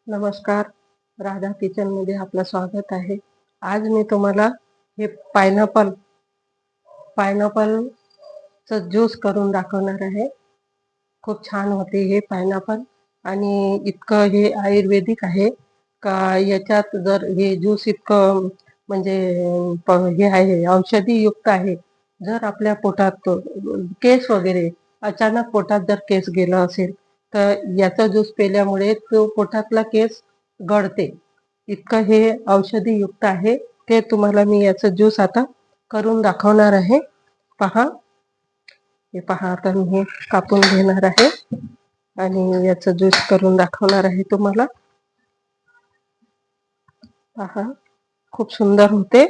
नमस्कार. राधा किचनमध्ये आपलं स्वागत आहे. आज मी तुम्हाला हे पायनॅपलचं ज्यूस करून दाखवणार आहे. खूप छान होते हे पायनॅपल आणि इतकं हे आयुर्वेदिक आहे का याच्यात जर हे ज्यूस इतकं म्हणजे हे आहे औषधी युक्त आहे. जर आपल्या पोटात केस वगैरे अचानक पोटात जर केस गेला असेल तर याचा ज्यूस पेल्यामुळे तो पोटातला केस गळते. इतकं हे औषधी युक्त आहे. ते तुम्हाला मी याचं ज्यूस आता करून दाखवणार आहे. पहा, हे पहा आता मी हे कापून घेणार आहे आणि याचं ज्यूस करून दाखवणार आहे तुम्हाला. पहा, खूप सुंदर होते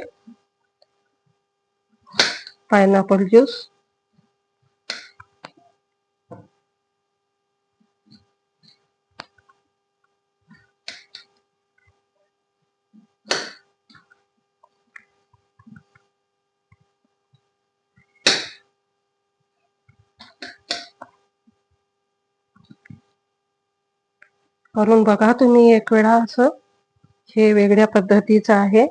पायनॅपल ज्यूस. करून बघा तुम्ही एक वेळा असं. हे वेगळ्या पद्धतीचं आहे.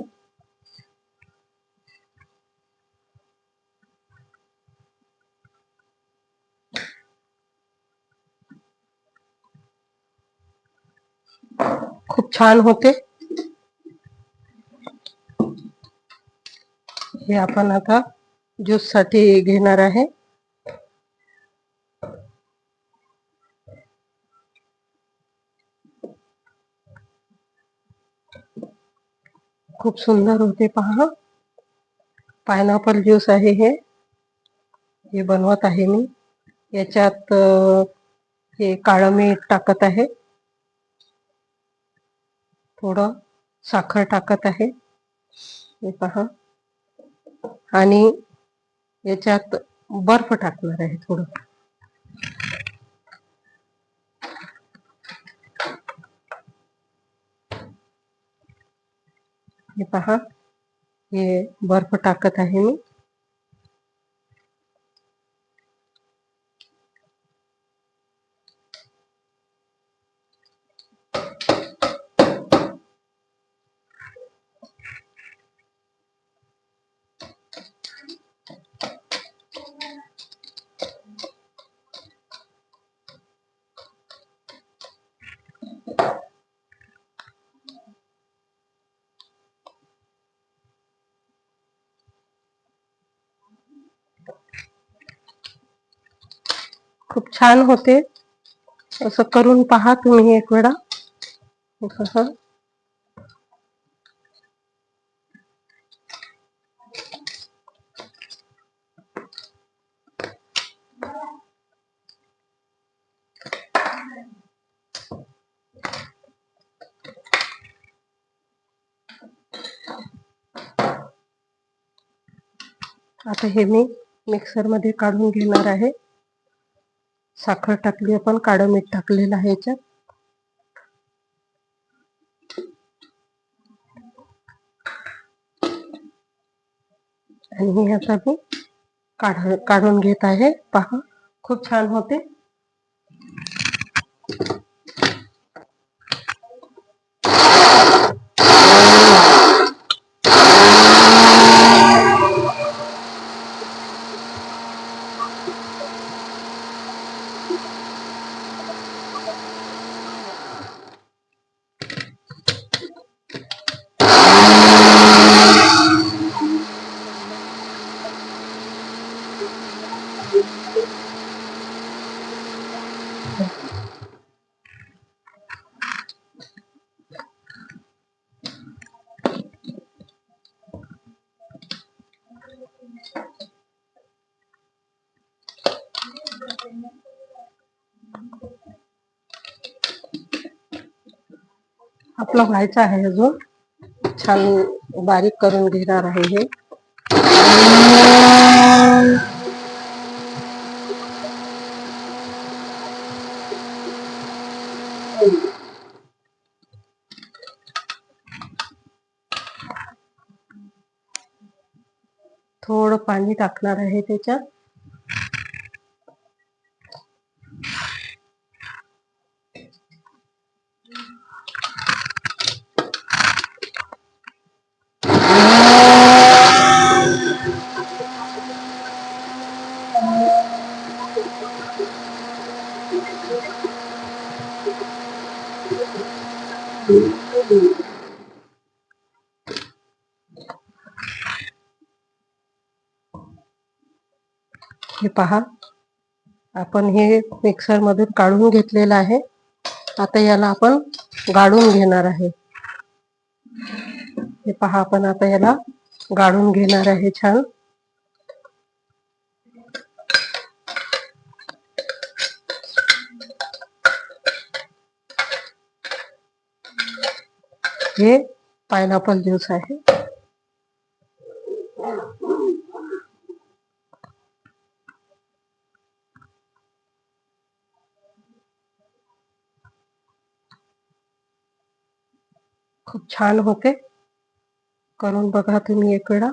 खूप छान होते. हे आपण आता ज्यूस साठी घेणार आहे. खूप सुंदर होते पहा. पायनॅपल ज्यूस आहे हे बनवत आहे मी. याच्यात हे काळं मीठ टाकत आहे, थोडं साखर टाकत आहे, हे पहा. आणि याच्यात बर्फ टाकणार आहे थोडं. हे पहा, हे बर्फ टाकत आहे मी. खूप छान होते. असं करून पहा तुम्ही एक वेळा. आता हे मी मिक्सर मध्ये काढून घेणार आहे. साखर टाकली, आपण काळं मीठ टाकलेलं आहे याच्यात. आणि हे आता मी काढून घेत आहे. पहा, खूप छान होते. आपलं व्हायचं आहे अजून. छान बारीक करून घेणार आहे हे. थोडं पाणी टाकणार आहे त्याच्यात. हे पहा, आपण हे मिक्सर मधून काढून घेतलेलं आहे. आता याला आपण गाळून घेणार आहे. हे पहा, आपण आता याला गाळून घेणार आहे छान. हे पायनॅपल ज्यूस आहे. खूप छान होते. करून बघा तुम्ही एक वेळा.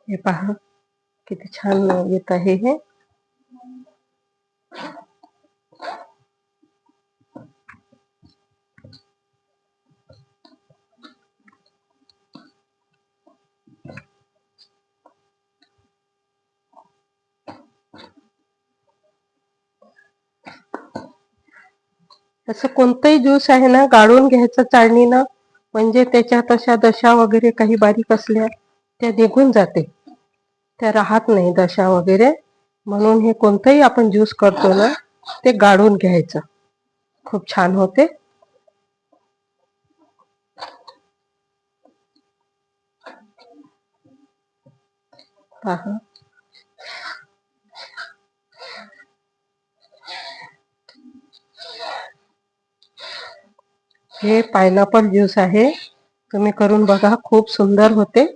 हे पहा, किती छान येत आहे हे. असं कोणतंही ज्यूस आहे ना, गाळून घ्यायचं चाळणीनं, म्हणजे त्याच्यात अशा दशा वगैरे काही बारीक असल्या त्या निघून जाते. त्या राहत नाही दशा वगैरे. म्हणून हे कोणतंही आपण ज्यूस करतो ना, ते गाळून घ्यायचं. खूप छान होते. पहा, हे पायनॅपल ज्यूस आहे. तुम्ही करून बघा, खूप सुंदर होते.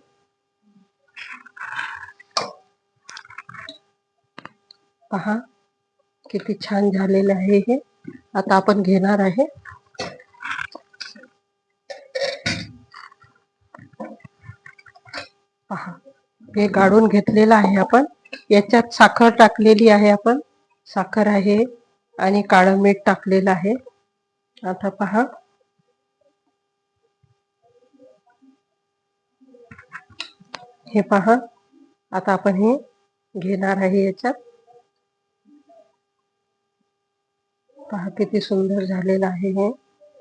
पहा, किती छान झालेलं आहे हे. आता आपण घेणार आहे. पहा, हे गाळून घेतलेलं आहे आपण. याच्यात साखर टाकलेली आहे आपण. साखर आहे आणि काळं मीठ टाकलेलं आहे. आता पहा, हे पहा, आता आपण हे घेणार आहे याच्यात. पहा, किती सुंदर झालेलं आहे हे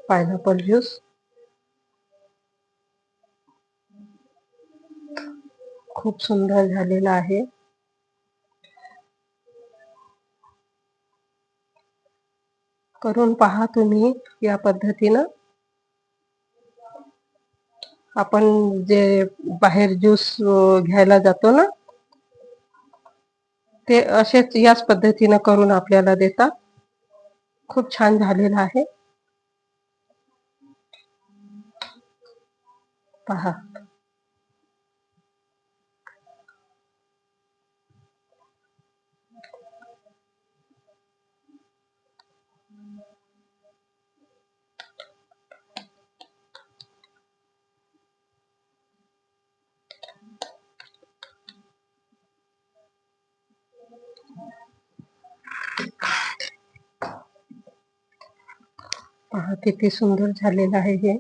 पायनॅपल ज्यूस. खूप सुंदर झालेलं आहे. करून पहा तुम्ही या पद्धतीनं. आपण जे बाहेर ज्यूस घ्यायला जातो ना, ते असेच याच पद्धतीनं करून आपल्याला देतात. खूप छान झालेलं आहे. पहा, पहा, किती सुंदर झालेलं आहे हे.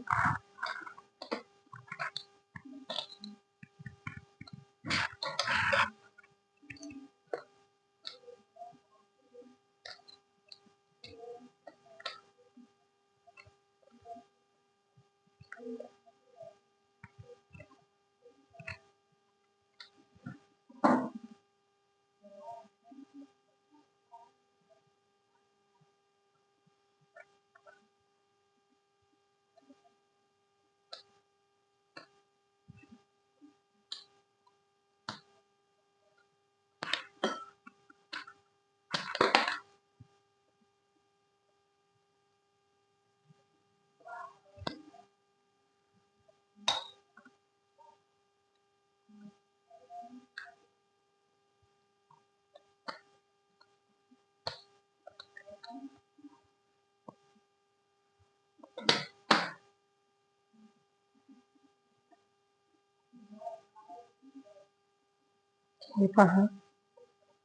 हे पहा,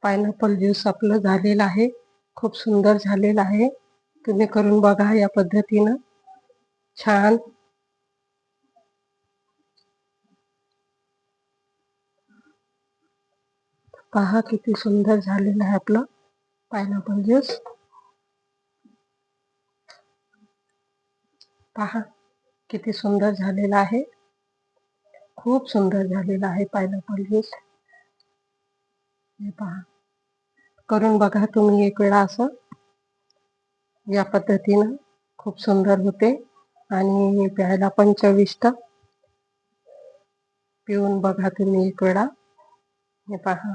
पायनॅपल ज्यूस आपलं झालेलं आहे. खूप सुंदर झालेलं आहे. तुम्ही करून बघा या पद्धतीनं. छान. पहा किती सुंदर झालेलं आहे आपलं पायनॅपल ज्यूस. पहा किती सुंदर झालेलं आहे. खूप सुंदर झालेलं आहे पायनॅपल ज्यूस. हे पहा, करून बघा तुम्ही एक वेळा असं. या पद्धतीनं खूप सुंदर होते आणि प्यायला पण चविष्ट. पिऊन बघा तुम्ही एक वेळा. हे पहा,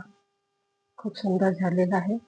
खूप सुंदर झालेलं आहे.